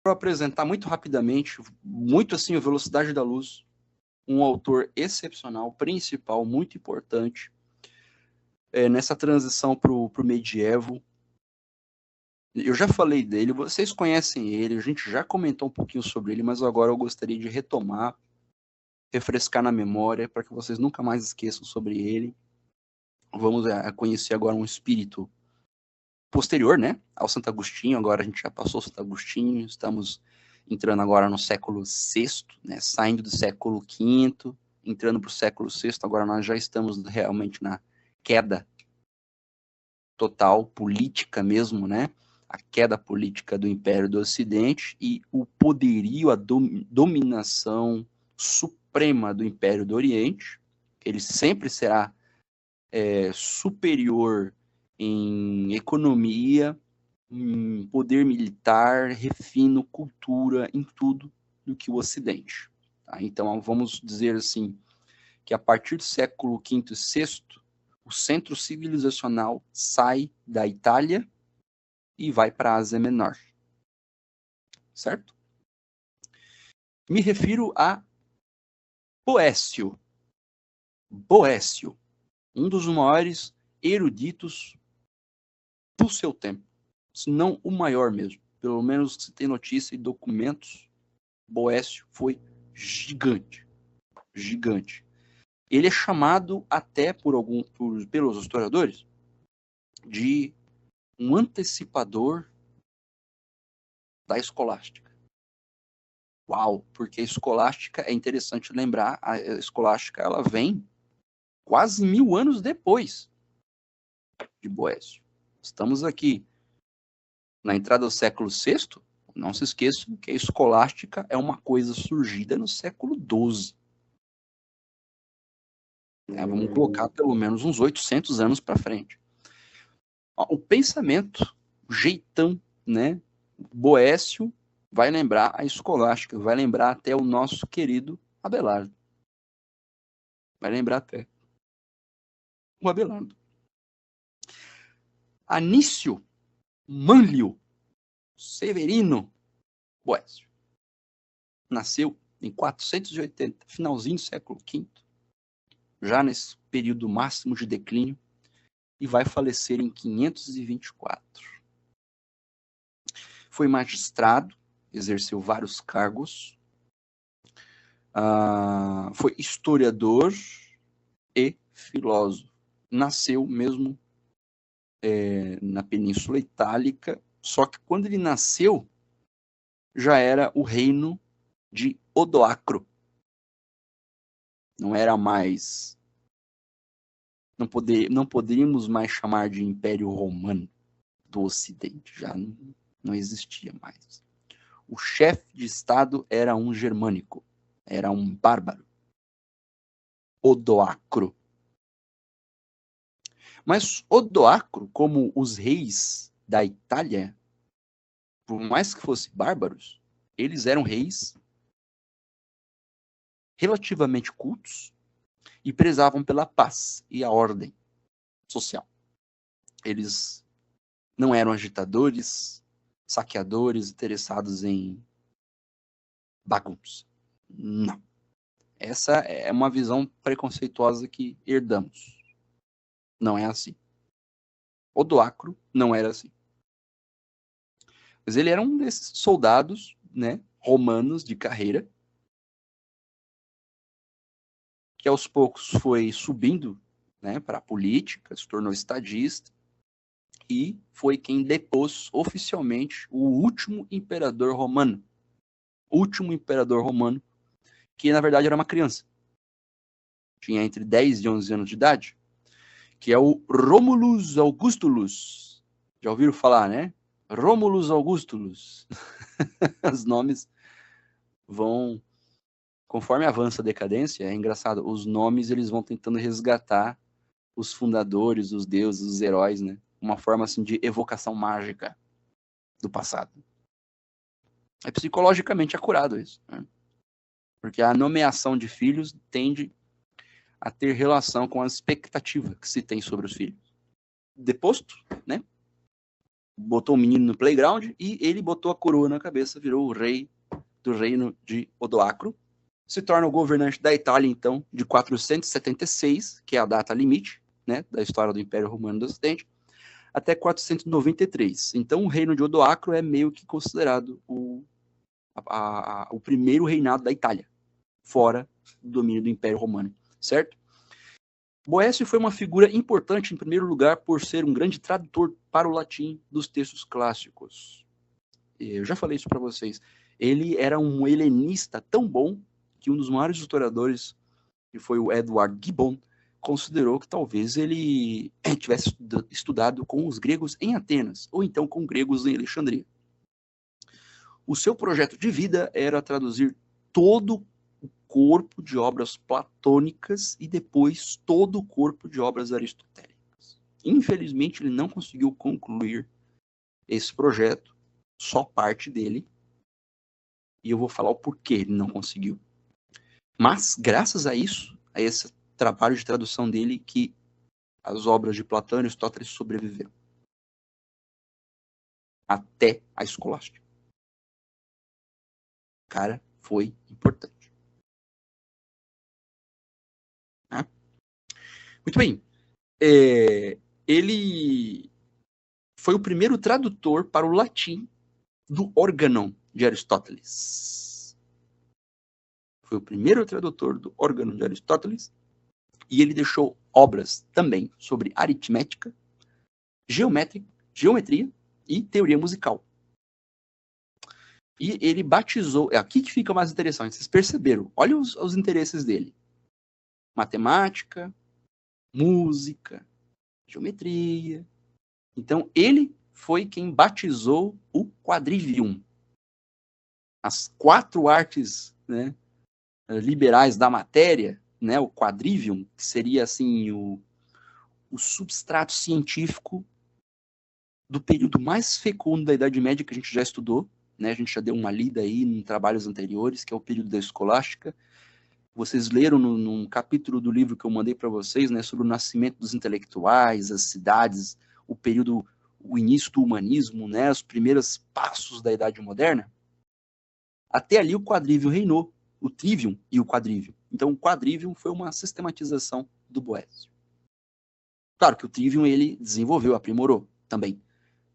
Vou apresentar muito rapidamente, muito assim, a velocidade da luz, um autor excepcional, principal, muito importante, nessa transição para o medievo. Eu já falei dele, vocês conhecem ele, a gente já comentou um pouquinho sobre ele, mas agora eu gostaria de retomar, refrescar na memória, para que vocês nunca mais esqueçam sobre ele. Vamos conhecer agora um espírito posterior, né, ao Santo Agostinho. Agora a gente já passou o Santo Agostinho, estamos entrando agora no século VI, né, saindo do século V, entrando para o século VI, agora nós já estamos realmente na queda total, política mesmo, né, a queda política do Império do Ocidente e o poderio, a dominação suprema do Império do Oriente. Ele sempre será superior em economia, em poder militar, refino, cultura, em tudo do que o Ocidente. Tá? Então, vamos dizer assim, que a partir do século V e VI, o centro civilizacional sai da Itália e vai para a Ásia Menor. Certo? Me refiro a Boécio. Boécio, um dos maiores eruditos do seu tempo, se não o maior mesmo. Pelo menos se tem notícia e documentos, Boécio foi gigante. Gigante. Ele é chamado até pelos historiadores de um antecipador da escolástica. Uau, porque a escolástica, é interessante lembrar, a escolástica ela vem quase 1000 anos depois de Boécio. Estamos aqui na entrada do século VI, não se esqueçam que a escolástica é uma coisa surgida no século XII. Vamos colocar pelo menos uns 800 anos para frente. O pensamento, o jeitão, né? Boécio vai lembrar a escolástica, vai lembrar até o nosso querido Abelardo. Vai lembrar até o Abelardo. Anício Manlio Severino Boécio nasceu em 480, finalzinho do século V, já nesse período máximo de declínio, e vai falecer em 524. Foi magistrado, exerceu vários cargos, foi historiador e filósofo. Nasceu mesmo na Península Itálica, só que quando ele nasceu, já era o reino de Odoacro. Não era mais... Não poderíamos mais chamar de Império Romano do Ocidente, já não existia mais. O chefe de Estado era um germânico, era um bárbaro, Odoacro. Mas Odoacro, como os reis da Itália, por mais que fossem bárbaros, eles eram reis relativamente cultos e prezavam pela paz e a ordem social. Eles não eram agitadores, saqueadores, interessados em bagunça. Não. Essa é uma visão preconceituosa que herdamos. Não é assim. Odoacro não era assim. Mas ele era um desses soldados, né, romanos de carreira, que aos poucos foi subindo, né, para a política, se tornou estadista, e foi quem depôs oficialmente o último imperador romano. Último imperador romano, que na verdade era uma criança. Tinha entre 10 e 11 anos de idade, que é o Romulus Augustulus. Já ouviram falar, né? Romulus Augustulus. Os nomes vão, conforme avança a decadência, é engraçado, os nomes eles vão tentando resgatar os fundadores, os deuses, os heróis, né? Uma forma assim de evocação mágica do passado. É psicologicamente acurado isso, né? Porque a nomeação de filhos tende a ter relação com a expectativa que se tem sobre os filhos. Deposto, né? botou o menino no playground e ele botou a coroa na cabeça, virou o rei do reino de Odoacro. Se torna o governante da Itália, então, de 476, que é a data limite, né, da história do Império Romano do Ocidente, até 493. Então, o reino de Odoacro é meio que considerado o primeiro reinado da Itália, fora do domínio do Império Romano, certo? Boécio foi uma figura importante, em primeiro lugar, por ser um grande tradutor para o latim dos textos clássicos. Eu já falei isso para vocês. Ele era um helenista tão bom que um dos maiores historiadores, que foi o Edward Gibbon, considerou que talvez ele tivesse estudado com os gregos em Atenas, ou então com gregos em Alexandria. O seu projeto de vida era traduzir todo o corpo de obras platônicas e depois todo o corpo de obras aristotélicas. Infelizmente, ele não conseguiu concluir esse projeto, só parte dele, e eu vou falar o porquê ele não conseguiu. Mas, graças a isso, a esse trabalho de tradução dele, que as obras de Platão e Aristóteles sobreviveram até a escolástica. Cara, foi importante. Tá? Muito bem. Ele foi o primeiro tradutor para o latim do Organon de Aristóteles. Foi o primeiro tradutor do Organon de Aristóteles, e ele deixou obras também sobre aritmética, geometria e teoria musical. E ele batizou... É aqui que fica mais interessante. Vocês perceberam? Olha os interesses dele. Matemática, música, geometria. Então, ele foi quem batizou o quadrivium. As 4 artes, né, liberais da matéria, né, o quadrivium, que seria assim o substrato científico do período mais fecundo da Idade Média que a gente já estudou, né, a gente já deu uma lida aí em trabalhos anteriores, que é o período da escolástica. Vocês leram num capítulo do livro que eu mandei para vocês, né, sobre o nascimento dos intelectuais, as cidades, o início do humanismo, né, os primeiros passos da Idade Moderna. Até ali o quadrivium reinou, o trivium e o quadrivium. Então o quadrivium foi uma sistematização do Boécio. Claro que o trivium ele desenvolveu, aprimorou também,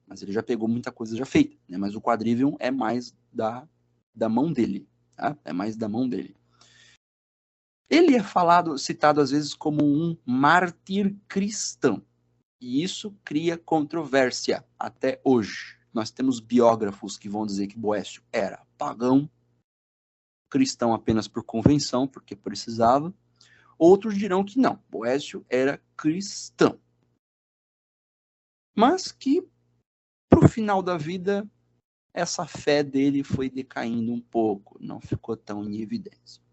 mas ele já pegou muita coisa já feita, né? Mas o quadrivium é mais da mão dele, tá? É mais da mão dele. Ele é citado às vezes como um mártir cristão, e isso cria controvérsia até hoje. Nós temos biógrafos que vão dizer que Boécio era pagão, cristão apenas por convenção, porque precisava. Outros dirão que não, Boécio era cristão. Mas que, pro final da vida, essa fé dele foi decaindo um pouco, não ficou tão em evidência.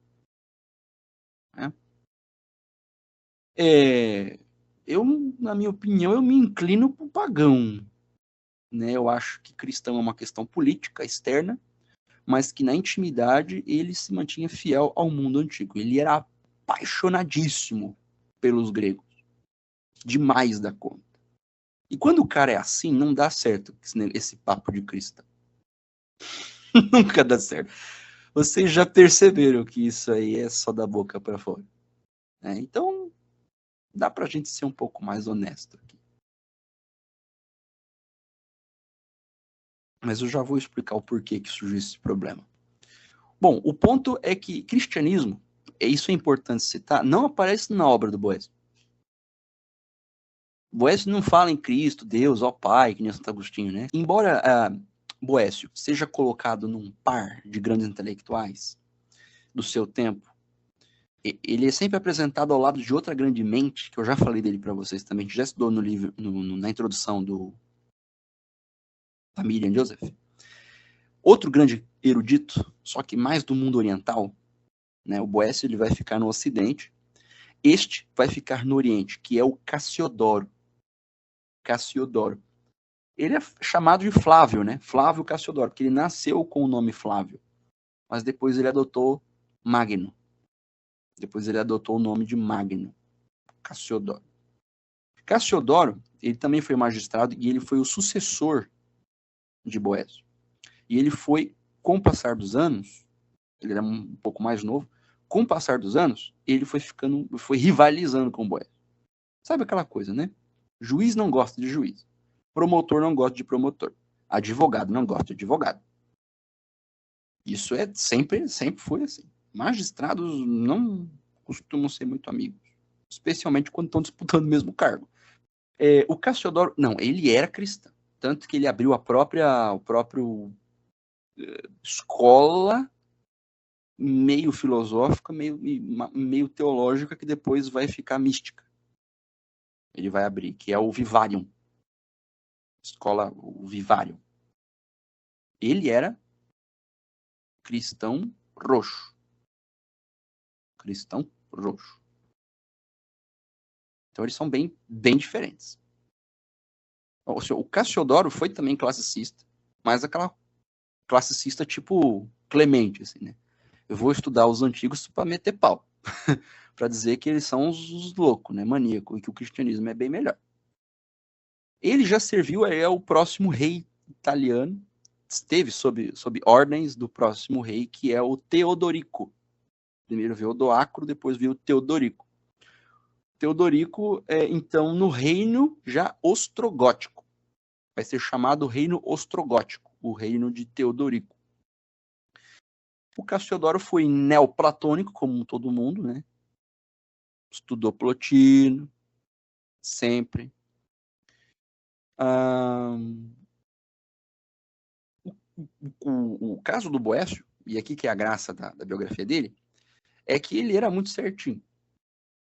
Né? Eu, na minha opinião, eu me inclino para o pagão. Né? Eu acho que cristão é uma questão política externa, mas que na intimidade ele se mantinha fiel ao mundo antigo. Ele era apaixonadíssimo pelos gregos. Demais da conta. E quando o cara é assim, não dá certo esse papo de cristão. Nunca dá certo. Vocês já perceberam que isso aí é só da boca para fora. Né? Então, dá pra gente ser um pouco mais honesto aqui. Mas eu já vou explicar o porquê que surgiu esse problema. Bom, o ponto é que cristianismo, isso é importante citar, não aparece na obra do Boécio. Boécio não fala em Cristo, Deus, ó Pai, que nem Santo Agostinho, né? Embora Boécio seja colocado num par de grandes intelectuais do seu tempo, ele é sempre apresentado ao lado de outra grande mente, que eu já falei dele para vocês também, que já estudou no livro, na introdução da Miriam Joseph. Outro grande erudito, só que mais do mundo oriental, né? O Boécio ele vai ficar no Ocidente, este vai ficar no Oriente, que é o Cassiodoro. Cassiodoro. Ele é chamado de Flávio, né? Flávio Cassiodoro, porque ele nasceu com o nome Flávio, mas depois ele adotou Magno. Depois ele adotou o nome de Magno, Cassiodoro. Cassiodoro, ele também foi magistrado e ele foi o sucessor de Boécio. E ele foi, com o passar dos anos, ele era um pouco mais novo, com o passar dos anos, ele foi rivalizando com o Boécio. Sabe aquela coisa, né? Juiz não gosta de juiz. Promotor não gosta de promotor. Advogado não gosta de advogado. Isso sempre foi assim. Magistrados não costumam ser muito amigos, especialmente quando estão disputando o mesmo cargo. O Cassiodoro, não, ele era cristão, tanto que ele abriu a própria escola meio filosófica, meio teológica, que depois vai ficar mística. Ele vai abrir, que é o Vivarium. Escola, o Vivarium. Ele era cristão roxo. Cristão roxo. Então eles são bem diferentes. O Cassiodoro foi também classicista, mas aquela classicista tipo Clemente, assim, né? Eu vou estudar os antigos para meter pau. Para dizer que eles são os loucos, né? Maníaco, e que o cristianismo é bem melhor. Ele já serviu o próximo rei italiano, esteve sob ordens do próximo rei, que é o Teodorico. Primeiro veio o Odoacro, depois veio o Teodorico. Teodorico é, então, no reino já ostrogótico. Vai ser chamado reino ostrogótico, o reino de Teodorico. O Cassiodoro foi neoplatônico, como todo mundo, né? Estudou Plotino, sempre. O caso do Boécio, e aqui que é a graça da biografia dele, é que ele era muito certinho.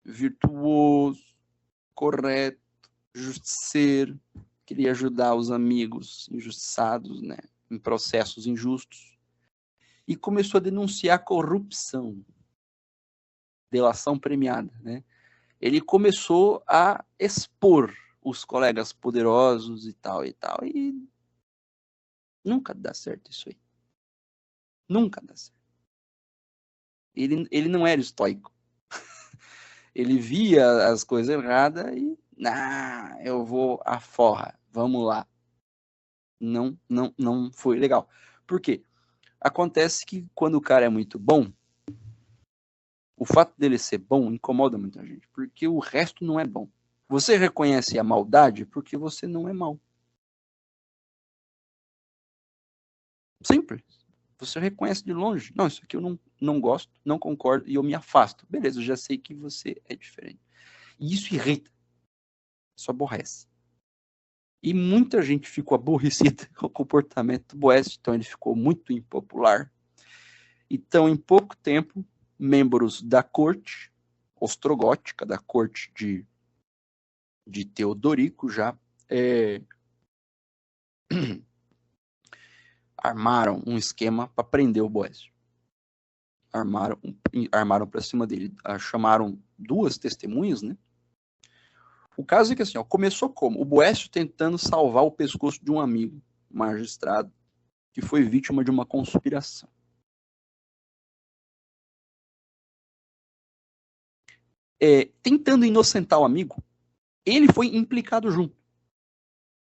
Virtuoso, correto, justiceiro, queria ajudar os amigos injustiçados, né, em processos injustos, e começou a denunciar corrupção, delação premiada, né? Ele começou a expor os colegas poderosos e tal, e nunca dá certo isso aí. Nunca dá certo. Ele não era estoico. Ele via as coisas erradas e, eu vou à forra, vamos lá. Não foi legal. Por quê? Acontece que quando o cara é muito bom, o fato dele ser bom incomoda muita gente, porque o resto não é bom. Você reconhece a maldade porque você não é mal. Simples. Você reconhece de longe. Não, isso aqui eu não gosto, não concordo e eu me afasto. Beleza, eu já sei que você é diferente. E isso irrita. Isso aborrece. E muita gente ficou aborrecida com o comportamento do Boécio, então ele ficou muito impopular. Então, em pouco tempo, membros da corte ostrogótica, da corte de Teodorico, já armaram um esquema para prender o Boécio. Armaram para cima dele. Chamaram 2 testemunhas, né? O caso é que assim, começou como? O Boécio tentando salvar o pescoço de um amigo, magistrado, que foi vítima de uma conspiração. Tentando inocentar o amigo, ele foi implicado junto.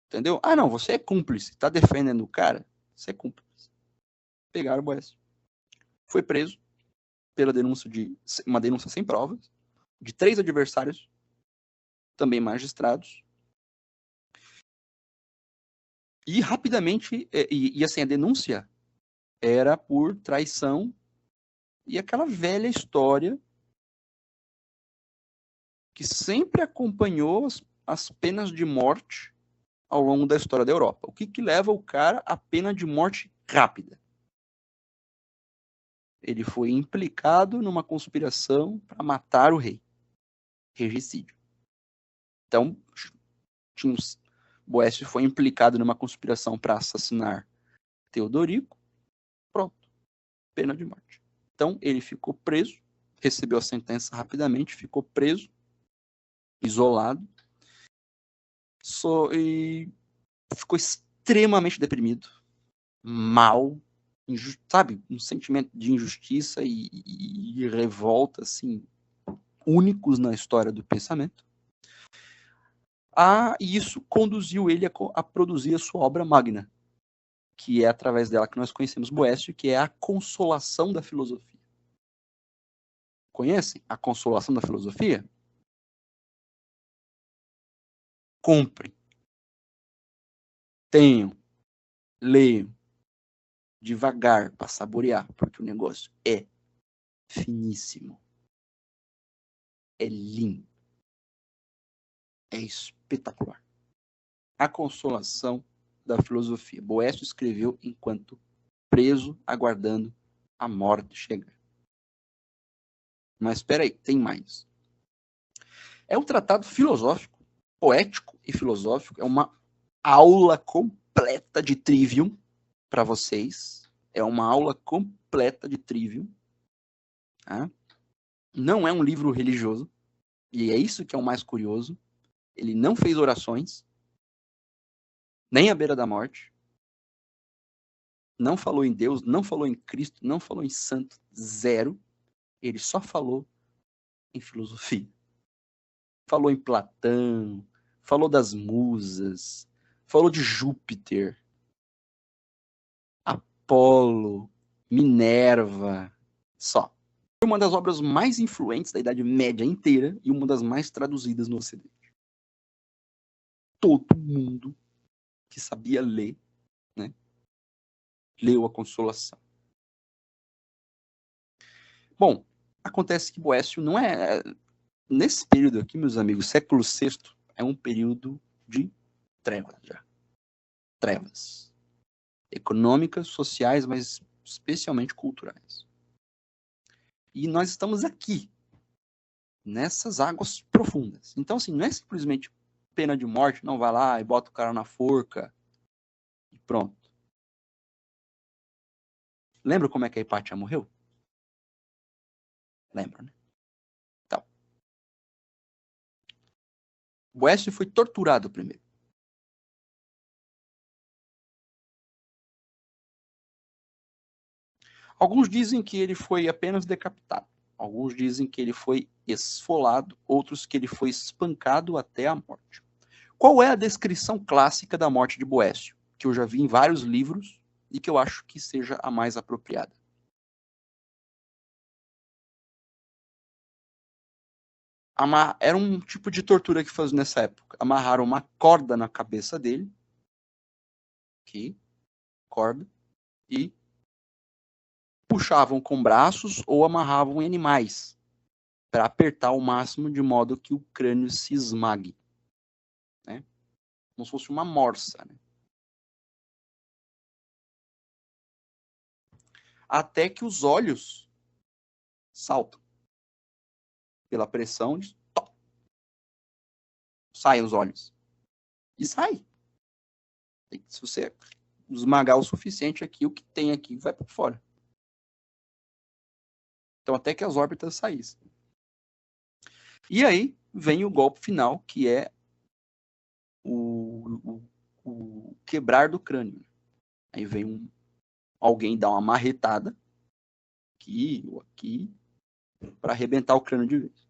Entendeu? Não, você é cúmplice, tá defendendo o cara, você é cúmplice. Pegaram o Boécio. Foi preso pela uma denúncia sem provas, de 3 adversários, também magistrados. E rapidamente, e assim, a denúncia era por traição e aquela velha história que sempre acompanhou as penas de morte ao longo da história da Europa. O que leva o cara à pena de morte rápida? Ele foi implicado numa conspiração para matar o rei. Regicídio. Então, Boécio foi implicado numa conspiração para assassinar Teodorico. Pronto. Pena de morte. Então, ele ficou preso, recebeu a sentença rapidamente, ficou preso, isolado, e ficou extremamente deprimido, mal, sabe, um sentimento de injustiça e revolta, assim, únicos na história do pensamento. E isso conduziu ele a produzir a sua obra magna, que é através dela que nós conhecemos Boécio, que é a consolação da filosofia. Conhecem a consolação da filosofia? Comprem, tenham, leiam, devagar para saborear, porque o negócio é finíssimo, é lindo, é espetacular. A consolação da filosofia. Boécio escreveu enquanto preso, aguardando a morte chegar. Mas espera aí, tem mais. É um tratado filosófico, poético e filosófico. É uma aula completa de Trivium para vocês. É uma aula completa de Trivium. Tá? Não é um livro religioso. E é isso que é o mais curioso. Ele não fez orações, nem à beira da morte. Não falou em Deus, não falou em Cristo, não falou em santo, zero. Ele só falou em filosofia. Falou em Platão, falou das musas, falou de Júpiter, Apolo, Minerva, só. Foi uma das obras mais influentes da Idade Média inteira e uma das mais traduzidas no Ocidente. Todo mundo que sabia ler, né, leu a Consolação. Bom, acontece que Boécio não é... Nesse período aqui, meus amigos, século VI é um período de trevas já. Trevas. Econômicas, sociais, mas especialmente culturais. E nós estamos aqui, nessas águas profundas. Então, assim, não é simplesmente pena de morte, não vai lá e bota o cara na forca e pronto. Lembra como é que a Hipátia morreu? Lembra, né? Então, Boécio foi torturado primeiro. Alguns dizem que ele foi apenas decapitado. Alguns dizem que ele foi esfolado. Outros que ele foi espancado até a morte. Qual é a descrição clássica da morte de Boécio? Que eu já vi em vários livros e que eu acho que seja a mais apropriada. Era um tipo de tortura que fazia nessa época. Amarraram uma corda na cabeça dele. Aqui. Corda. E puxavam com braços ou amarravam em animais para apertar ao máximo de modo que o crânio se esmague, né? Como se fosse uma morsa, né? Até que os olhos saltam pela pressão de saem os olhos. E sai. Se você esmagar o suficiente aqui, o que tem aqui vai para fora. Então até que as órbitas saíssem. E aí vem o golpe final, que é o quebrar do crânio. Aí vem alguém dar uma marretada aqui ou aqui para arrebentar o crânio de vez.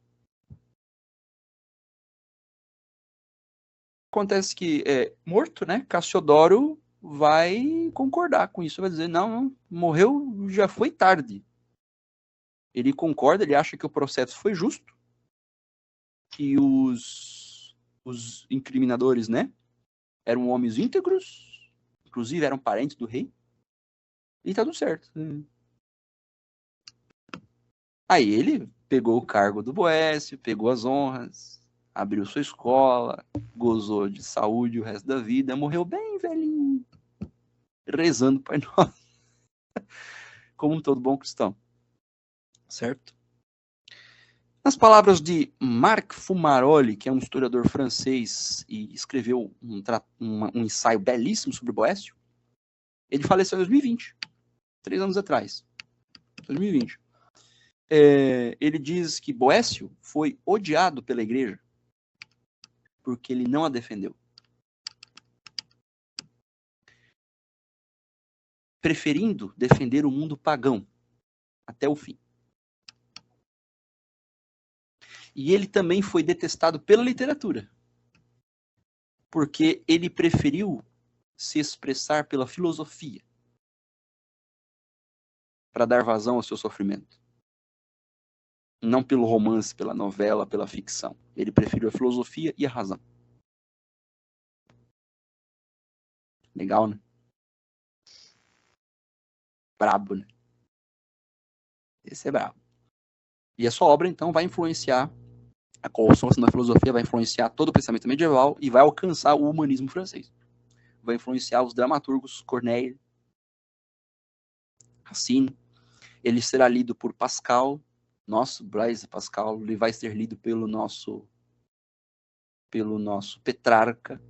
Acontece que, morto, né, Cassiodoro vai concordar com isso, vai dizer, não, morreu, já foi tarde. Ele concorda, ele acha que o processo foi justo, que os incriminadores, né, eram homens íntegros, inclusive eram parentes do rei, e tá tudo certo. Aí ele pegou o cargo do Boécio, pegou as honras, abriu sua escola, gozou de saúde o resto da vida, morreu bem velhinho, rezando Pai Nosso, como todo bom cristão. Certo? Nas palavras de Marc Fumaroli, que é um historiador francês e escreveu um ensaio belíssimo sobre Boécio, ele faleceu em 2020, 3 anos atrás. 2020. Ele diz que Boécio foi odiado pela igreja porque ele não a defendeu. Preferindo defender o mundo pagão até o fim. E ele também foi detestado pela literatura, porque ele preferiu se expressar pela filosofia para dar vazão ao seu sofrimento. Não pelo romance, pela novela, pela ficção. Ele preferiu a filosofia e a razão. Legal, né? Brabo, né? Esse é brabo. E a sua obra, então, vai influenciar, a construção da filosofia vai influenciar todo o pensamento medieval e vai alcançar o humanismo francês. Vai influenciar os dramaturgos Corneille, Racine. Ele será lido por Pascal, nosso Blaise Pascal, ele vai ser lido pelo nosso Petrarca,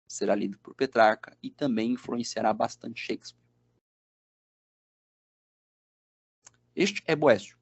será lido por Petrarca e também influenciará bastante Shakespeare. Este é Boécio.